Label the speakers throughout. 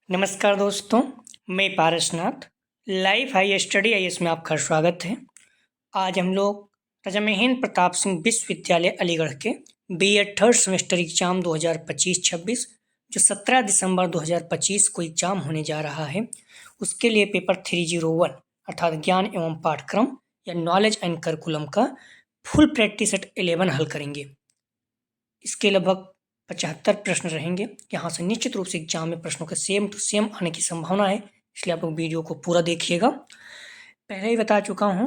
Speaker 1: नमस्कार दोस्तों, मैं Parasnath. Life high study IAS में आपका स्वागत है। आज हम लोग राजा महेंद्र प्रताप सिंह विश्वविद्यालय अलीगढ़ के बीएड थर्ड सेमेस्टर एग्जाम 2025-26 जो 17 दिसंबर 2025 को एग्जाम होने जा रहा है, उसके लिए पेपर 301 अर्थात ज्ञान एवं पाठ्यक्रम या नॉलेज एंड करिकुलम का फुल प्रैक्टिस सेट 11 हल करेंगे। इसके लगभग 75 प्रश्न रहेंगे। यहाँ से निश्चित रूप से एग्जाम में प्रश्नों के सेम टू सेम आने की संभावना है, इसलिए आप लोग वीडियो को पूरा देखिएगा। पहले ही बता चुका हूँ,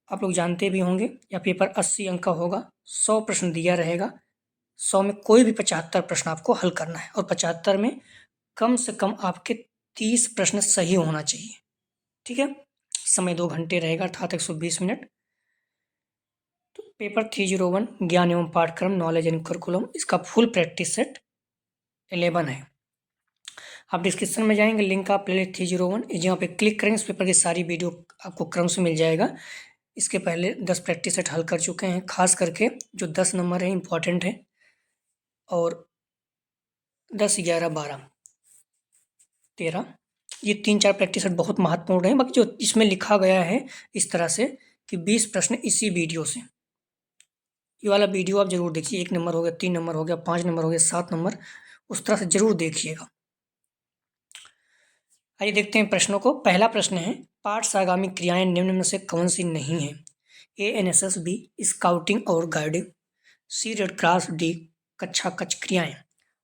Speaker 1: आप लोग जानते भी होंगे, यह पेपर 80 अंक का होगा। 100 प्रश्न दिया रहेगा। 100 में कोई भी 75 प्रश्न आपको हल करना है और 75 में कम से कम आपके 30 प्रश्न सही होना चाहिए। ठीक है, समय 2 घंटे रहेगा अर्थात 120 मिनट। तो पेपर 301 ज्ञान एवं पाठ्यक्रम नॉलेज एंड करिकुलम, इसका फुल प्रैक्टिस सेट 11 है। आप डिस्क्रिप्शन में जाएंगे, लिंक आप प्लेलिस्ट 301 जहाँ पे क्लिक करेंगे, इस पेपर की सारी वीडियो आपको क्रम से मिल जाएगा। इसके पहले 10 प्रैक्टिस सेट हल कर चुके हैं, खास करके जो 10 नंबर है इम्पॉर्टेंट है, और 10, 11, 12, 13 ये 3-4 प्रैक्टिस सेट बहुत महत्वपूर्ण है। बाकी जो इसमें लिखा गया है इस तरह से कि 20 प्रश्न इसी वीडियो से, ये वाला वीडियो आप जरूर देखिए। 1 नंबर हो गया, 3 नंबर हो गया, 5 नंबर हो गया, 7 नंबर, उस तरह से जरूर देखिएगा। आइए देखते हैं प्रश्नों को। पहला प्रश्न है, पाठ से आगामी क्रियाएं निम्न में से कौन सी नहीं है? ए एनएसएस, बी स्काउटिंग और गाइडिंग, सी रेड क्रॉस, डी कक्षा कक्ष क्रियाएं।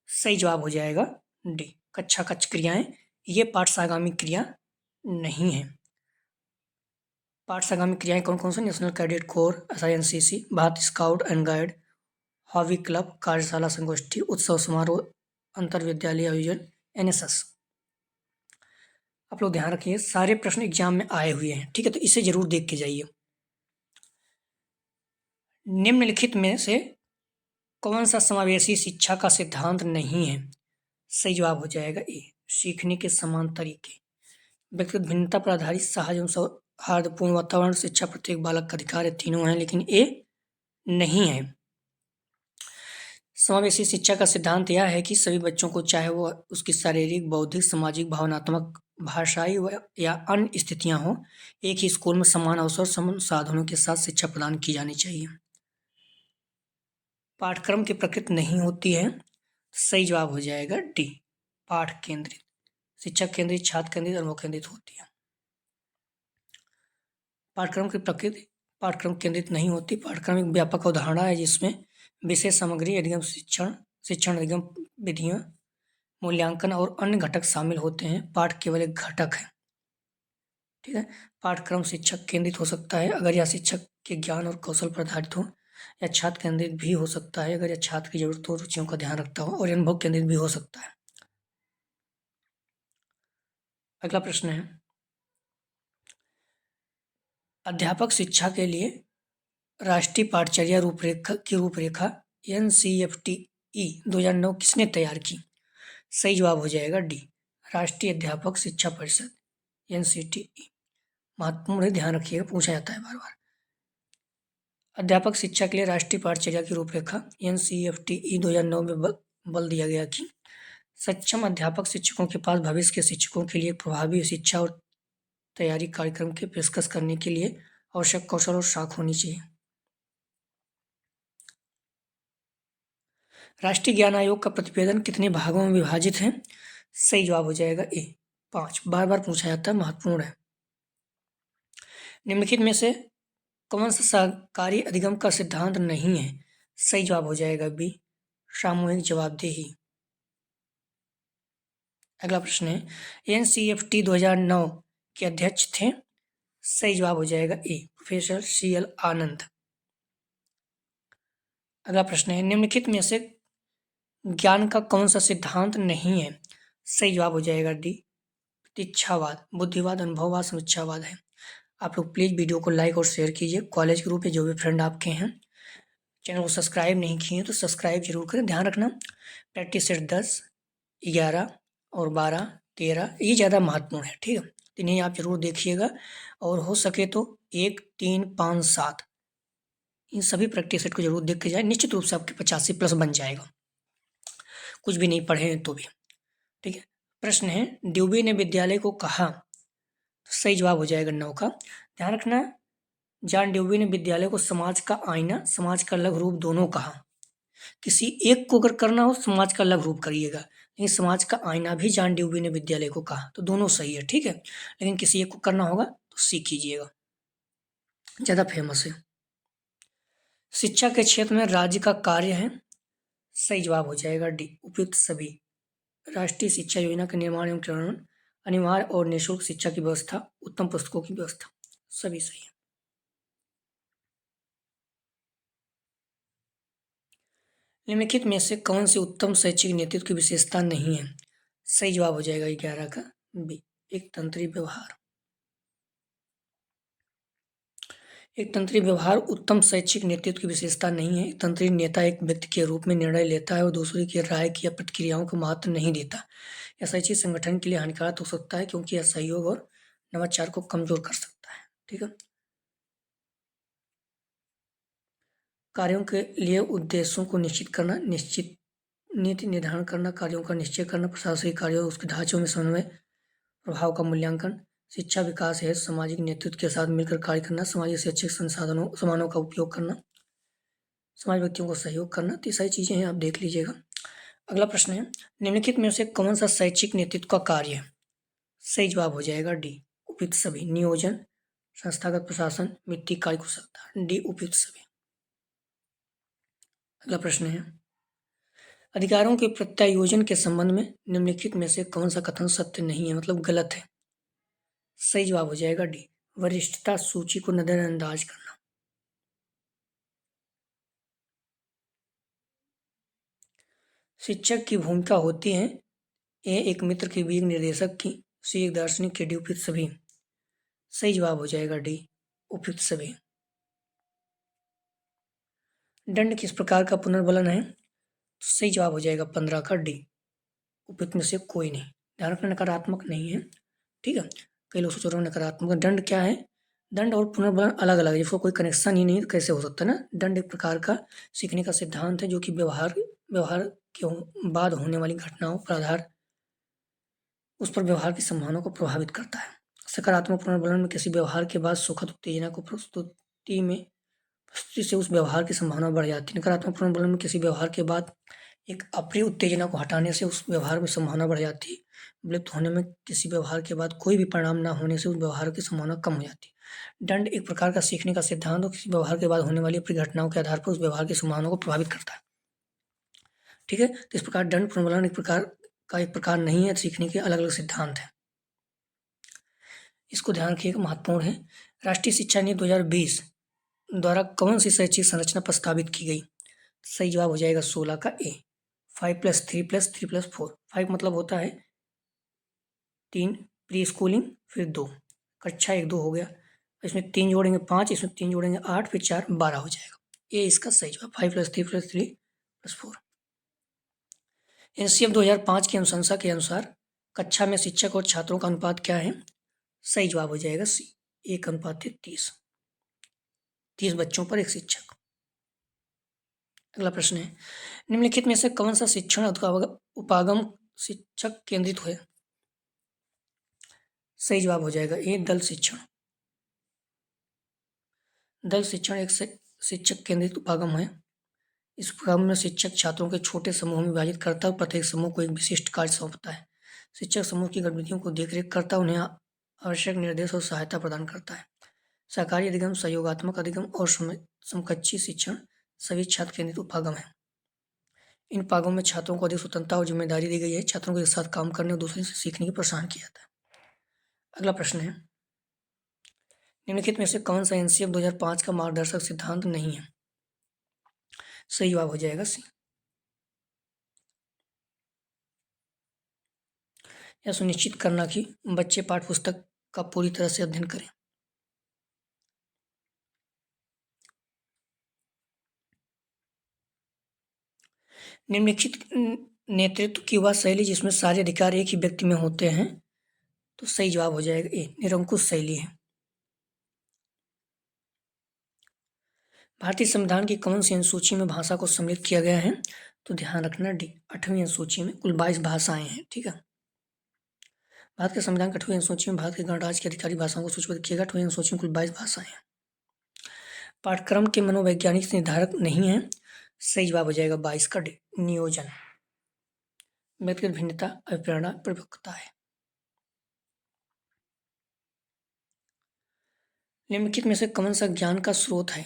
Speaker 1: सही जवाब हो जाएगा डी कक्षा कक्ष क्रियाएं। ये पाठ से आगामी क्रिया नहीं है। पाठ से आगामी क्रियाएं कौन कौन सी? नेशनल कैडेट कोर, एसआईएनसीसी, Bharat scout and guide, hobby club, कार्यशाला संगोष्ठी, उत्सव समारोह, अंतर विद्यालय आयोजन, एनएसएस। आप लोग ध्यान रखिए, सारे प्रश्न एग्जाम में आए हुए हैं, ठीक है, तो इसे जरूर देख के जाइए। निम्नलिखित में से कौन सा समावेशी शिक्षा का सिद्धांत नहीं है? सही जवाब हो जाएगा ए सीखने के समान तरीके, व्यक्तिगत भिन्नता पर आधारित सहज एवं सौहार्दपूर्ण वातावरण शिक्षा प्रत्येक बालक का अधिकार है। तीनों हैं, लेकिन ए नहीं है। समावेशी शिक्षा का सिद्धांत यह है कि सभी बच्चों को, चाहे वो उसकी शारीरिक, बौद्धिक, सामाजिक, भावनात्मक, भाषाई या अन्य स्थितियां हो, एक ही स्कूल में समान अवसर, समान साधनों के साथ शिक्षा प्रदान की जानी चाहिए। पाठ्यक्रम की प्रकृति नहीं होती है। सही जवाब हो जाएगा डी पाठ केंद्रित, शिक्षक केंद्रित, छात्र केंद्रित, अनुभव केंद्रित होती है। पाठ्यक्रम की प्रकृति पाठ्यक्रम केंद्रित नहीं होती। पाठ्यक्रम एक व्यापक अवधारणा है जिसमें विशेष सामग्री, अधिगम शिक्षण अधिगम विधियां, मूल्यांकन और अन्य घटक शामिल होते हैं। पाठ केवल एक घटक है। ठीक है, पाठ्यक्रम शिक्षक केंद्रित हो सकता है अगर यह शिक्षक के ज्ञान और कौशल पर आधारित हो, या छात्र केंद्रित भी हो सकता है अगर यह छात्र की जरूरतों और रुचियों का ध्यान रखता हो, और अनुभव केंद्रित भी हो सकता है। अगला प्रश्न है, अध्यापक शिक्षा के लिए राष्ट्रीय पाठचर्या रूपरेखा NCFTE 2009 किसने तैयार की? सही जवाब हो जाएगा डी राष्ट्रीय अध्यापक शिक्षा परिषद NCTE। महत्वपूर्ण है, ध्यान रखिएगा, पूछा जाता है बार बार। अध्यापक शिक्षा के लिए राष्ट्रीय पाठचर्या की रूपरेखा NCFTE 2009 में बल दिया गया कि सक्षम अध्यापक शिक्षकों के पास भविष्य के शिक्षकों के लिए प्रभावी शिक्षा और तैयारी कार्यक्रम की पेशकश करने के लिए आवश्यक कौशल और साख होनी चाहिए। राष्ट्रीय ज्ञान आयोग का प्रतिवेदन कितने भागों में विभाजित है? सही जवाब हो जाएगा ए 5। बार बार पूछा जाता है, महत्वपूर्ण है। निम्नलिखित में से कौन सा सहकारी अधिगम का सिद्धांत नहीं है? सही जवाब हो जाएगा बी सामूहिक जवाबदेही। अगला प्रश्न है, NCFT 2009 के अध्यक्ष थे? सही जवाब हो जाएगा ए प्रोफेसर CL आनंद। अगला प्रश्न है, निम्नलिखित में से ज्ञान का कौन सा सिद्धांत नहीं है? सही जवाब हो जाएगा डी प्रतीक्षावाद, बुद्धिवाद, अनुभववाद, समीक्षावाद है। आप लोग प्लीज वीडियो को लाइक और शेयर कीजिए। कॉलेज ग्रुप में जो भी फ्रेंड आपके हैं, चैनल को सब्सक्राइब नहीं किए तो सब्सक्राइब जरूर करें। ध्यान रखना, प्रैक्टिस सेट 10, 11 और 12, 13 ये ज़्यादा महत्वपूर्ण है। ठीक है, तो इन्हें आप जरूर देखिएगा, और हो सके तो 1, 3, 5, 7 इन सभी प्रैक्टिस सेट को जरूर देख के जाए। निश्चित रूप से आपके 85+ बन जाएगा, कुछ भी नहीं पढ़े हैं तो भी। ठीक है, प्रश्न है, ड्यूबी ने विद्यालय को कहा। तो सही जवाब हो जाएगा 9 का। ध्यान रखना, जॉन ड्यूबी ने विद्यालय को समाज का आईना, समाज का अलग रूप दोनों कहा। किसी एक को अगर करना हो समाज का अलग रूप करिएगा, लेकिन समाज का आईना भी जॉन ड्यूबी ने विद्यालय को कहा, तो दोनों सही है, ठीक है। लेकिन किसी एक को करना होगा तो सीख कीजिएगा, ज़्यादा फेमस है। शिक्षा के क्षेत्र में राज्य का कार्य है। सही जवाब हो जाएगा डी, उपयुक्त सभी। राष्ट्रीय शिक्षा योजना के निर्माण एवं क्रियान्वयन, अनिवार्य और निःशुल्क शिक्षा की व्यवस्था, उत्तम पुस्तकों की व्यवस्था, सभी सही है। निम्नलिखित में से कौन सी उत्तम शैक्षिक नेतृत्व की विशेषता नहीं है। सही जवाब हो जाएगा 11 का बी, एक तंत्री व्यवहार। एक तंत्री व्यवहार उत्तम शैक्षिक नेतृत्व की विशेषता नहीं है। एक तंत्री नेता एक व्यक्ति के रूप में निर्णय लेता है और दूसरे की राय की या प्रतिक्रियाओं को महत्व नहीं देता। यह शैक्षिक संगठन के लिए हानिकारक हो सकता है क्योंकि यह सहयोग और नवाचार को कमजोर कर सकता है, ठीक है। कार्यों के लिए उद्देश्यों को निश्चित करना, निश्चित नीति निर्धारण करना, कार्यों का निश्चय करना, प्रशासनिक कार्यों और उसके ढांचों में समन्वय, प्रभाव का मूल्यांकन, शिक्षा विकास है, सामाजिक नेतृत्व के साथ मिलकर कार्य करना, सामाजिक शैक्षिक संसाधनों सामानों का उपयोग करना, समाज व्यक्तियों को सहयोग करना, तो ये सारी चीज़ें हैं, आप देख लीजिएगा। अगला प्रश्न है, निम्नलिखित में से कौन सा शैक्षिक नेतृत्व का कार्य है। सही जवाब हो जाएगा डी, उपयुक्त सभी। नियोजन, संस्थागत प्रशासन, वित्तीय कार्यकुशलता, डी उपयुक्त सभी। अगला प्रश्न है, अधिकारों के प्रत्यायोजन के संबंध में निम्नलिखित में से कौन सा कथन सत्य नहीं है, मतलब गलत है। सही जवाब हो जाएगा डी, वरिष्ठता सूची को नजरअंदाज करना। शिक्षक की भूमिका होती है ए, एक मित्र की, बी, एक निर्देशक की, सी, एक दार्शनिक की, डी उपयुक्त सभी। सही जवाब हो जाएगा डी, उपयुक्त सभी। दंड किस प्रकार का पुनर्बलन है। तो सही जवाब हो जाएगा 15 का डी, उपयुक्त में से कोई नहीं। ध्यान रखना, नकारात्मक नहीं है, ठीक है। कई लोग सोच रहे हो नकारात्मक। दंड क्या है, दंड और पुनर्बलन अलग अलग है, जिसको कोई कनेक्शन ही नहीं तो कैसे हो सकता है ना। दंड एक प्रकार का सीखने का सिद्धांत है जो कि व्यवहार व्यवहार के बाद होने वाली घटनाओं पर आधार उस पर व्यवहार की संभावना को प्रभावित करता है। सकारात्मक पुनर्बलन में किसी व्यवहार के बाद सुखद उत्तेजना को प्रस्तुति से उस व्यवहार की संभावना बढ़ जाती है। नकारात्मक पुनर्बलन में किसी व्यवहार के बाद एक अप्रिय उत्तेजना को हटाने से उस व्यवहार में संभावना बढ़ जाती है। विलुप्त होने में किसी व्यवहार के बाद कोई भी परिणाम न होने से उस व्यवहार की संभावना कम हो जाती है। दंड एक प्रकार का सीखने का सिद्धांत और किसी व्यवहार के बाद होने वाली अप्रिय घटनाओं के आधार पर उस व्यवहार की संभावना को प्रभावित करता है, ठीक है। तो इस प्रकार दंड पुनर्बलन एक प्रकार नहीं है, सीखने के अलग अलग सिद्धांत हैं। इसको ध्यान रखिएगा, महत्वपूर्ण है। राष्ट्रीय शिक्षा नीति 2020 द्वारा कौन सी शैक्षिक संरचना प्रस्तावित की गई। सही जवाब हो जाएगा 16 का ए, 5+3+3+4। 5 मतलब होता है 3, प्री स्कूलिंग, फिर 2, कक्षा 1 2 हो गया, इसमें 3 जोड़ेंगे 5, इसमें 3 जोड़ेंगे 8, फिर 4 12 हो जाएगा। ये इसका सही जवाब 5+3+3+4। एनसीएफ 2005 की अनुशंसा के अनुसार कक्षा में शिक्षक और छात्रों का अनुपात क्या है। सही जवाब हो जाएगा सी, 1:30, 30 बच्चों पर एक शिक्षक। अगला प्रश्न है, निम्नलिखित में से कौन सा शिक्षण उपागम शिक्षक केंद्रित है। सही जवाब हो जाएगा ए, दल शिक्षण। दल शिक्षण एक शिक्षक केंद्रित उपागम है। इस उपागम में शिक्षक छात्रों के छोटे समूह में विभाजित करता है, प्रत्येक समूह को एक विशिष्ट कार्य सौंपता है। शिक्षक समूह की गतिविधियों को देखरेख करता है, उन्हें आवश्यक निर्देश और सहायता प्रदान करता है। सहकारी अधिगम, सहयोगात्मक अधिगम और समकक्षी शिक्षण सभी छात्र केंद्रित उपागम है। इन उपागमों में छात्रों को अधिक स्वतंत्रता और जिम्मेदारी दी गई है। छात्रों को एक साथ काम करने और दूसरे से सीखने की प्रोत्साहन किया जाता है। अगला प्रश्न है, निम्नलिखित में से कौन सा एनसीएफ 2005 का मार्गदर्शक सिद्धांत नहीं है। सही जवाब हो जाएगा सी, यह सुनिश्चित करना कि बच्चे पाठ्य पुस्तक का पूरी तरह से अध्ययन करें। निम्नलिखित नेतृत्व की वह शैली जिसमें सारे अधिकार एक ही व्यक्ति में होते हैं। तो सही जवाब हो जाएगा ए, निरंकुश शैली है। भारतीय संविधान की कौन सी अनुसूची में भाषा को सम्मिलित किया गया है। तो ध्यान रखना डी, 8वीं अनुसूची में कुल 22 भाषाएं हैं, ठीक है। भारत के संविधान के 28 अनुसूची में भारत के गणराज्य की अधिकारी भाषाओं को सूचीबद्ध किया गया। 28 अनुसूची में कुल 22 भाषाएं हैं। पाठ्यक्रम के मनोवैज्ञानिक निर्धारक नहीं है। सही जवाब हो जाएगा 22 का डी, नियोजन। व्यक्तिगत भिन्नता, अभिप्रेरणा, परिपक्वता है। निम्नलिखित में से कौन सा ज्ञान का स्रोत है?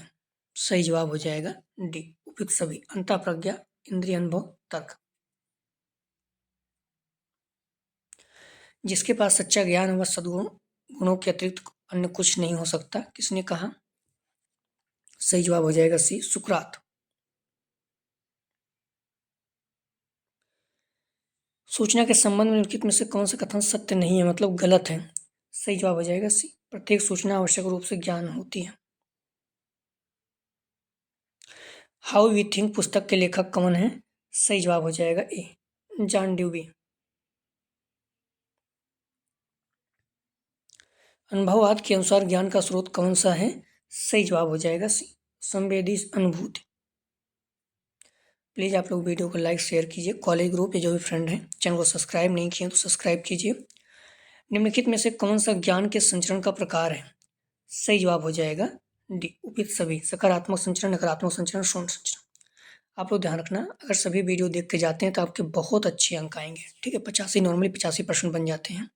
Speaker 1: सही जवाब हो जाएगा डी, उपयुक्त सभी। अंतःप्रज्ञा, इंद्रिय अनुभव, तर्क। जिसके पास सच्चा ज्ञान व सद्गुणों के अतिरिक्त अन्य कुछ नहीं हो सकता। किसने कहा? सही जवाब हो जाएगा सी, सुकरात। सूचना के संबंध में निम्नलिखित में से कौन सा कथन सत्य नहीं है, मतलब गलत है? सही जवाब हो जाएगा सी, प्रत्येक सूचना आवश्यक रूप से ज्ञान होती है। हाउ वी थिंक पुस्तक के लेखक कौन है? सही जवाब हो जाएगा ए, जॉन ड्यूवी। अनुभववाद के अनुसार ज्ञान का स्रोत कौन सा है? सही जवाब हो जाएगा सी, संवेदी अनुभूति। प्लीज़ आप लोग वीडियो को लाइक शेयर कीजिए। कॉलेज ग्रुप या जो भी फ्रेंड हैं चैनल को सब्सक्राइब नहीं किए तो सब्सक्राइब कीजिए। निम्नलिखित में से कौन सा ज्ञान के संचरण का प्रकार है? सही जवाब हो जाएगा डी, उपयुक्त सभी। सकारात्मक संचरण, नकारात्मक संचरण, शून्य संचरण। आप लोग ध्यान रखना, अगर सभी वीडियो देख के जाते हैं तो आपके बहुत अच्छे अंक आएंगे। ठीक है, 85 नॉर्मली 85% बन जाते हैं।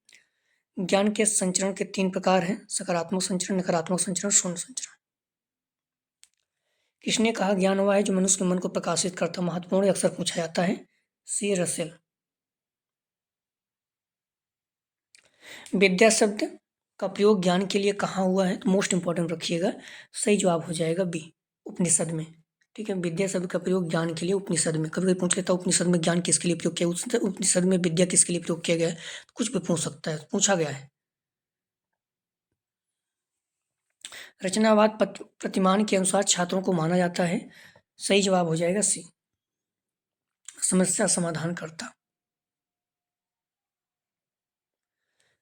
Speaker 1: ज्ञान के संचरण के 3 प्रकार हैं, सकारात्मक संचरण, नकारात्मक संचरण, शून्य संचरण। किसने कहा ज्ञान वह है जो मनुष्य के मन को प्रकाशित करता? महत्वपूर्ण अक्सर पूछा जाता है। सी, रसेल। विद्या शब्द का प्रयोग ज्ञान के लिए कहाँ हुआ है? तो मोस्ट इंपॉर्टेंट रखिएगा। सही जवाब हो जाएगा बी, उपनिषद में। ठीक है, विद्या शब्द का प्रयोग ज्ञान के लिए उपनिषद में। कभी कभी पूछ लेता उपनिषद में ज्ञान किसके लिए प्रयोग किया, उपनिषद में विद्या किसके लिए प्रयोग किया गया है, कुछ भी पूछ सकता है, पूछा गया है। रचनावाद प्रतिमान के अनुसार छात्रों को माना जाता है। सही जवाब हो जाएगा सी, समस्या समाधान करता।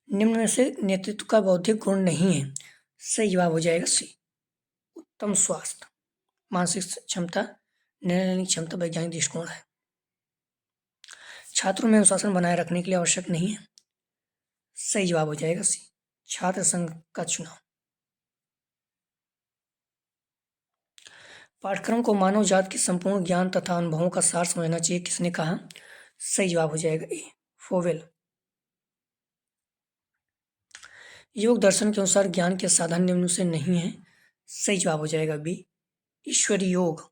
Speaker 1: निम्न में से नेतृत्व का बौद्धिक गुण नहीं है। सही जवाब हो जाएगा सी, उत्तम स्वास्थ्य, मानसिक क्षमता, निर्णय लेने की क्षमता, वैज्ञानिक दृष्टिकोण है। छात्रों में अनुशासन बनाए रखने के लिए आवश्यक नहीं है। सही जवाब हो जाएगा सी, छात्र संघ का चुनाव। पाठ्यक्रम को मानव जात के संपूर्ण ज्ञान तथा अनुभवों का सार समझना चाहिए। किसने कहा? सही जवाब हो जाएगा ए, फोवेल। योग दर्शन के अनुसार ज्ञान के साधन निम्न से नहीं है। सही जवाब हो जाएगा बी, ईश्वरी योग।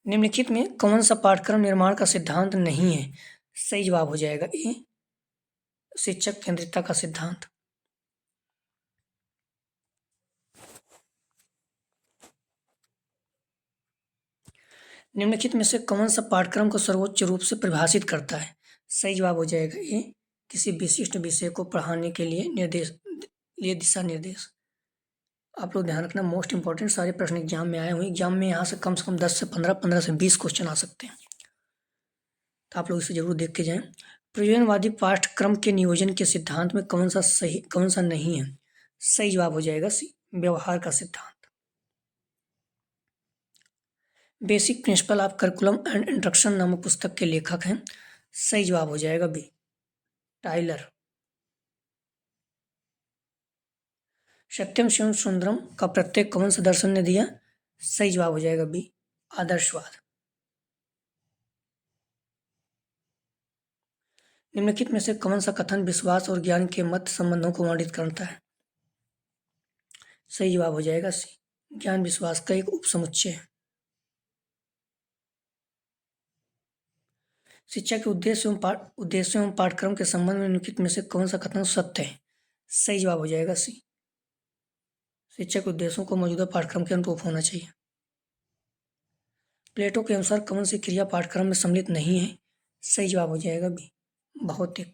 Speaker 1: निम्नलिखित में कौन सा पाठ्यक्रम निर्माण का सिद्धांत नहीं है? सही जवाब हो जाएगा ए, शिक्षक केंद्रितता का सिद्धांत। निम्नलिखित में से कौन सा पाठ्यक्रम को सर्वोच्च रूप से परिभाषित करता है? सही जवाब हो जाएगा ए, किसी विशिष्ट विषय को पढ़ाने के लिए दिशा निर्देश। आप लोग ध्यान रखना, मोस्ट इंपॉर्टेंट सारे प्रश्न एग्जाम में आए हुए। एग्जाम में यहाँ से कम 10 से 15, 15 से 20 क्वेश्चन आ सकते हैं, तो आप लोग इसे जरूर देख के जाएं। प्रयोजनवादी पाठ्यक्रम के नियोजन के सिद्धांत में कौन सा नहीं है? सही जवाब हो जाएगा सी, व्यवहार का सिद्धांत। Basic principle of curriculum and instruction नामक पुस्तक के लेखक हैं। सही जवाब हो जाएगा बी, टाइलर। सत्यम शिवम सुंदरम का प्रत्यय कौन सा दर्शन ने दिया? सही जवाब हो जाएगा बी, आदर्शवाद। निम्नलिखित में से कौन सा कथन विश्वास और ज्ञान के मत संबंधों को वर्णित करता है? सही जवाब हो जाएगा सी, ज्ञान विश्वास का एक उपसमुच्चय है। शिक्षा के उद्देश्यों एवं पाठ्यक्रम के संबंध में निम्नलिखित में से कौन सा कथन सत्य है? सही जवाब हो जाएगा सी, शिक्षा के उद्देश्यों को मौजूदा पाठ्यक्रम के अनुरूप होना चाहिए। प्लेटो के अनुसार कौन सी क्रिया पाठ्यक्रम में सम्मिलित नहीं है? सही जवाब हो जाएगा बी, भौतिक।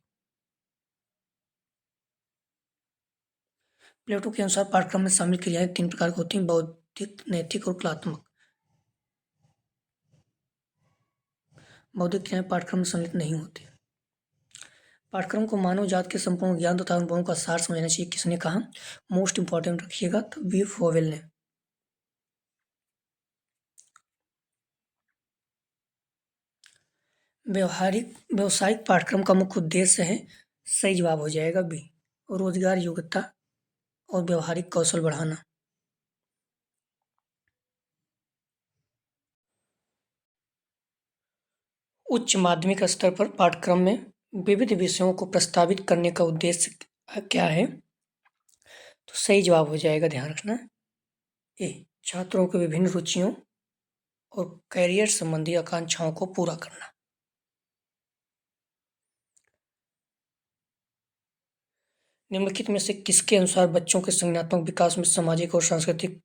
Speaker 1: प्लेटो के अनुसार पाठ्यक्रम में शामिल क्रियाएं 3 प्रकार की होती हैं, बौद्धिक, नैतिक और कलात्मक। बौद्धिक क्रियाएं पाठ्यक्रम में सम्मिलित नहीं होती। पाठ्यक्रम को मानव जात के संपूर्ण ज्ञान तथा अनुभवों का सार समझना चाहिए। किसने कहा? मोस्ट इंपॉर्टेंट रखिएगा, तो वी फोवेल ने। व्यावसायिक पाठ्यक्रम का मुख्य उद्देश्य है। सही जवाब हो जाएगा बी। रोजगार योग्यता और व्यवहारिक कौशल बढ़ाना। उच्च माध्यमिक स्तर पर पाठ्यक्रम में विविध विषयों को प्रस्तावित करने का उद्देश्य क्या है? तो सही जवाब हो जाएगा, ध्यान रखना, ए। छात्रों की विभिन्न रुचियों और कैरियर संबंधी आकांक्षाओं को पूरा करना। निम्नलिखित में से किसके अनुसार बच्चों के संज्ञानात्मक विकास में सामाजिक और सांस्कृतिक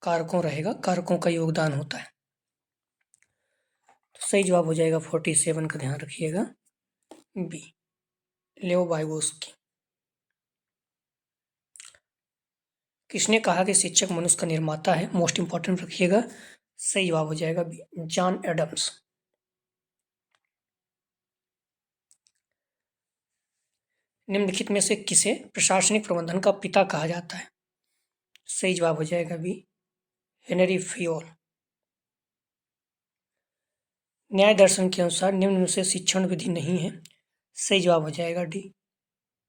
Speaker 1: कारकों का योगदान होता है? तो सही जवाब हो जाएगा 47 का, ध्यान रखिएगा, बी। लेओ वाइगोस्की। किसने कहा कि शिक्षक मनुष्य का निर्माता है? मोस्ट इंपॉर्टेंट रखिएगा, सही जवाब हो जाएगा बी। John Adams. निम्नलिखित में से किसे प्रशासनिक प्रबंधन का पिता कहा जाता है? सही जवाब हो जाएगा बी। हेनरी फियोल। न्याय दर्शन के अनुसार निम्न में से शिक्षण विधि नहीं है? सही जवाब हो जाएगा डी।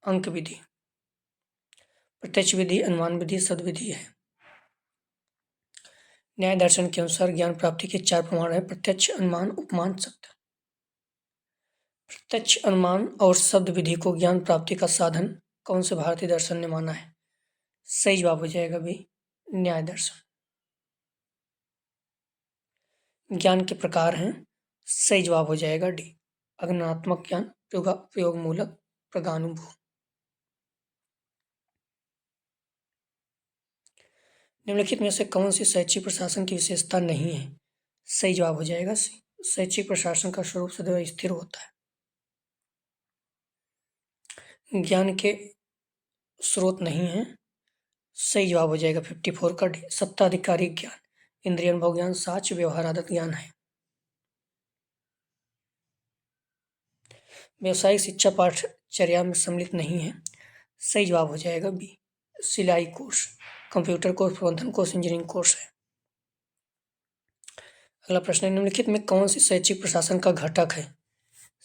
Speaker 1: अंक विधि। प्रत्यक्ष विधि, अनुमान विधि, सद्विधि है। न्याय दर्शन के अनुसार ज्ञान प्राप्ति के 4 प्रमाण है: प्रत्यक्ष, अनुमान, उपमान, शब्द। प्रत्यक्ष, अनुमान और शब्द विधि को ज्ञान प्राप्ति का साधन कौन से भारतीय दर्शन ने माना है? सही जवाब हो जाएगा बी। न्याय दर्शन। ज्ञान के प्रकार हैं? सही जवाब हो जाएगा डी। अज्ञानात्मक ज्ञान, प्रयोगमूलक, प्रगानुभव। निम्नलिखित में से कौन सी शैक्षिक प्रशासन की विशेषता नहीं है? सही जवाब हो जाएगा सी। शैक्षिक प्रशासन का स्वरूप सदैव स्थिर होता है। ज्ञान के स्रोत नहीं है? सही जवाब हो जाएगा 54 का डी। सत्ताधिकारी ज्ञान, इंद्रिय अनुभव ज्ञान, साक्ष्य, व्यवहार आदत ज्ञान है। व्यावसायिक शिक्षा पाठचर्या में सम्मिलित नहीं है? सही जवाब हो जाएगा बी। सिलाई कोर्स, कंप्यूटर कोर्स, प्रबंधन कोर्स, इंजीनियरिंग कोर्स है। अगला प्रश्न है, निम्नलिखित में कौन सी शैक्षिक प्रशासन का घटक है?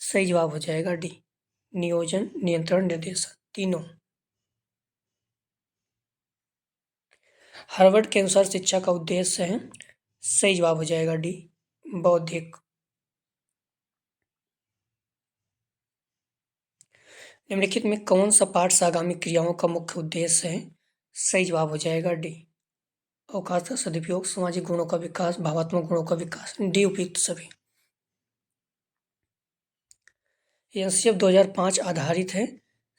Speaker 1: सही जवाब हो जाएगा डी। नियोजन, नियंत्रण, निर्देशन, तीनों। हार्वर्ड के अनुसार शिक्षा का उद्देश्य है? सही जवाब हो जाएगा डी। बौद्धिक। निम्नलिखित में कौन सा पाठ सागामी क्रियाओं का मुख्य उद्देश्य है? सही जवाब हो जाएगा डी। अवकाश का सदुपयोग, सामाजिक गुणों का विकास, भावात्मक गुणों का विकास, डी उपयुक्त सभी। एनसीएफ 2005 आधारित है?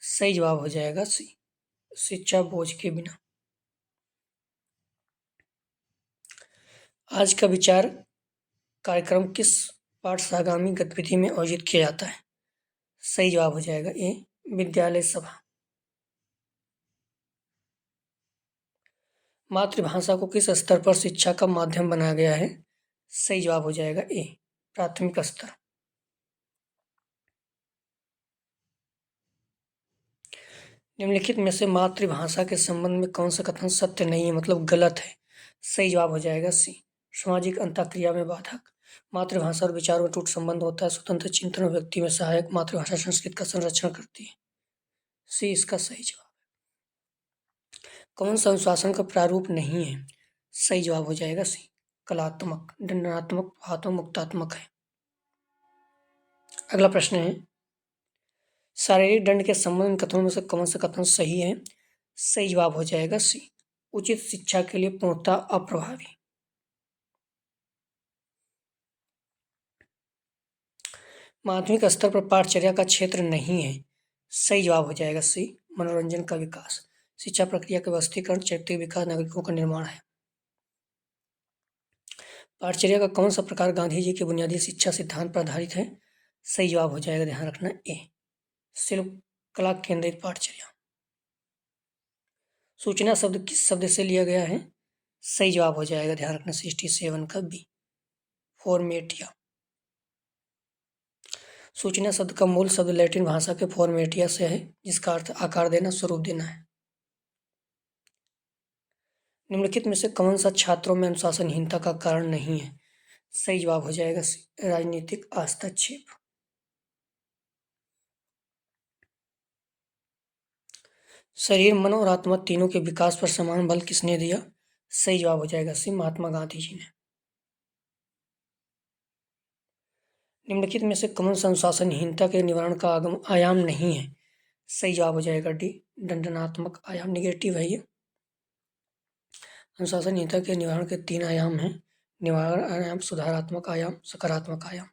Speaker 1: सही जवाब हो जाएगा सी। शिक्षा बोझ के बिना। आज का विचार कार्यक्रम किस पाठसागामी गतिविधि में आयोजित किया जाता है? सही जवाब हो जाएगा ए। विद्यालय सभा। मातृभाषा को किस स्तर पर शिक्षा का माध्यम बनाया गया है? सही जवाब हो जाएगा ए। प्राथमिक स्तर। निम्नलिखित में से मातृभाषा के संबंध में कौन सा कथन सत्य नहीं है, मतलब गलत है? सही जवाब हो जाएगा सी। सामाजिक अंतःक्रिया में बाधक, मातृभाषा और विचारों में टूट संबंध होता है, स्वतंत्र चिंतन और व्यक्ति में सहायक, मातृभाषा संस्कृत का संरक्षण करती है। सी इसका सही जवाब है। कौन सा अनुशासन का प्रारूप नहीं है? सही जवाब हो जाएगा सी। कलात्मक, दंडात्मक, भावात्मक, मुक्तात्मक है। अगला प्रश्न है, शारीरिक दंड के संबंध में कथनों में से कौन सा कथन सही है? सही जवाब हो जाएगा सी। उचित शिक्षा के लिए पूर्णतः अप्रभावी। माध्यमिक स्तर पर पाठचर्या का क्षेत्र नहीं है? सही जवाब हो जाएगा सी। मनोरंजन का विकास, शिक्षा प्रक्रिया का व्यवस्थीकरण, चरित्र विकास, नागरिकों का निर्माण है। पाठचर्या का कौन सा प्रकार गांधी जी के बुनियादी शिक्षा सिद्धांत पर आधारित है? सही जवाब हो जाएगा, ध्यान रखना, ए। शिल्प कला केंद्रित पाठचर्या। सूचना शब्द किस शब्द से लिया गया है? सही जवाब हो जाएगा, ध्यान रखना, 67 का बी। फॉर्मेटिया। सूचना शब्द का मूल शब्द लैटिन भाषा के फॉर्मेटिया से है, जिसका अर्थ आकार देना, स्वरूप देना है। निम्नलिखित में से कौन सा छात्रों में अनुशासनहीनता का कारण नहीं है? सही जवाब हो जाएगा राजनीतिक हस्तक्षेप। शरीर, मन और आत्मा तीनों के विकास पर समान बल किसने दिया? सही जवाब हो जाएगा महात्मा गांधी जी ने। निम्नलिखित में से कौन सा अनुशासनहीनता के निवारण का आयाम नहीं है? सही जवाब हो जाएगा डी, दंडनात्मक आयाम। निगेटिव है ये। अनुशासनहीनता के निवारण के 3 आयाम हैं: निवारण आयाम, सुधारात्मक आयाम, सकारात्मक आयाम।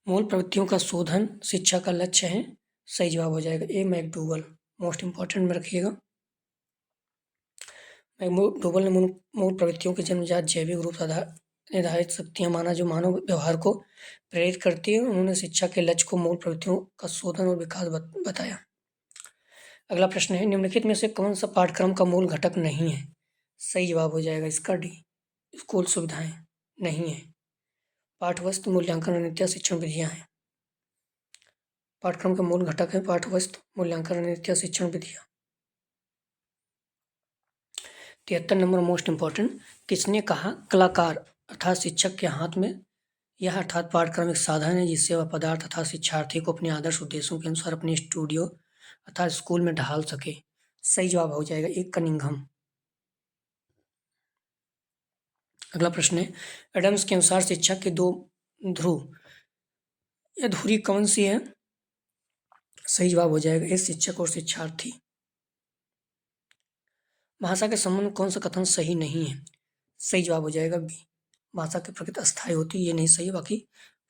Speaker 1: मूल प्रवृत्तियों का शोधन शिक्षा का लक्ष्य है। सही जवाब हो जाएगा ए, मैकडूगल। मोस्ट इंपॉर्टेंट में रखिएगा। मैकडूगल ने मूल प्रवृत्तियों के जन्मजात जैविक रूप निर्धारित शक्तियां माना जो मानव व्यवहार को प्रेरित करती है। उन्होंने शिक्षा के लक्ष्य को मूल प्रवृत्तियों का शोधन और विकास बताया। अगला प्रश्न है, निम्नलिखित में से कौन सा पाठ्यक्रम का मूल घटक नहीं है? सही जवाब हो जाएगा इसका डी, स्कूल सुविधाएं नहीं है। पाठ्यवस्तु, मूल्यांकन, रणनीतियां, शिक्षण विधियां हैं। पाठ्यक्रम का मूल घटक है पाठ्यवस्तु, मूल्यांकन, रणनीतियां, शिक्षण विधियां। 73 नंबर मोस्ट इंपॉर्टेंट, किसने कहा कलाकार अर्थात शिक्षक के हाथ में यह अर्थात पाठ्यक्रम एक साधन है जिससे वह पदार्थ तथा शिक्षार्थी को अपने आदर्श उद्देश्यों के अनुसार अपने स्टूडियो अर्थात स्कूल में ढाल सके। सही जवाब हो जाएगा एक, कनिंघम। अगला प्रश्न है, एडम्स के अनुसार शिक्षा के 2 ध्रुव या धुरी कौन सी है? सही जवाब हो जाएगा ए, शिक्षक और शिक्षार्थी। भाषा के संबंध में कौन सा कथन सही नहीं है? सही जवाब हो जाएगा बी, भाषा की प्रकृति अस्थायी होती है। ये नहीं सही है। बाकी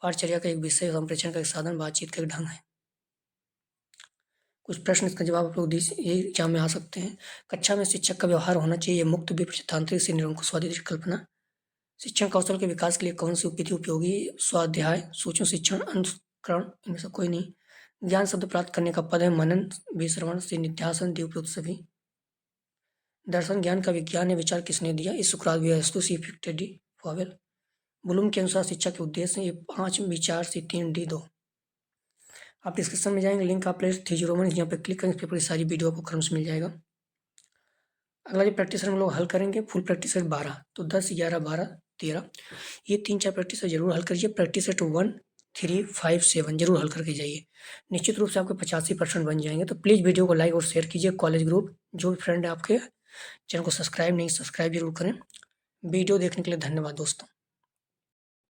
Speaker 1: पाठचर्या का एक विषय, संप्रेषण का एक साधन, बातचीत का एक ढंग है। कुछ प्रश्न इसका जवाब आप लोग ये एग्जाम में आ सकते हैं। कक्षा में शिक्षक का व्यवहार होना चाहिए मुक्त, विप्रचितांतरिक से निरंकुशवादी कल्पना। शिक्षण कौशल के विकास के लिए कौन सी विधि उपयोगी? स्वाध्याय, सूक्ष्म शिक्षण, अनुकरण, इनमें से कोई नहीं। ज्ञान शब्द प्राप्त करने का पद है मनन, विश्रवण से निध्यासन, उपयुक्त सभी। दर्शन ज्ञान का विज्ञान है, विचार किसने दिया? इस सुकरात व्यस्तु सी डी फॉवेल। ब्लूम के अनुसार शिक्षा के उद्देश्य हैं ये 5 विचार से 3 डी 2। आप डिस्क्रिप्शन में जाएंगे, लिंक आप प्ले 301 यहाँ पे क्लिक करेंगे, पेपर की सारी वीडियो आपको क्रम से मिल जाएगा। अगला जो प्रैक्टिस हम लोग हल करेंगे, फुल प्रैक्टिस सेट 12 तो 10, 11, 12, 13 ये 3-4 प्रैक्टिस जरूर हल करिए। प्रैक्टिस सेट 1, 3, 5, 7 जरूर हल करके जाइए। निश्चित रूप से आपके 85% बन जाएंगे। तो प्लीज़ वीडियो को लाइक और शेयर कीजिए। कॉलेज ग्रुप जो भी फ्रेंड है आपके, चैनल को सब्सक्राइब नहीं, सब्सक्राइब जरूर करें। वीडियो देखने के लिए धन्यवाद दोस्तों।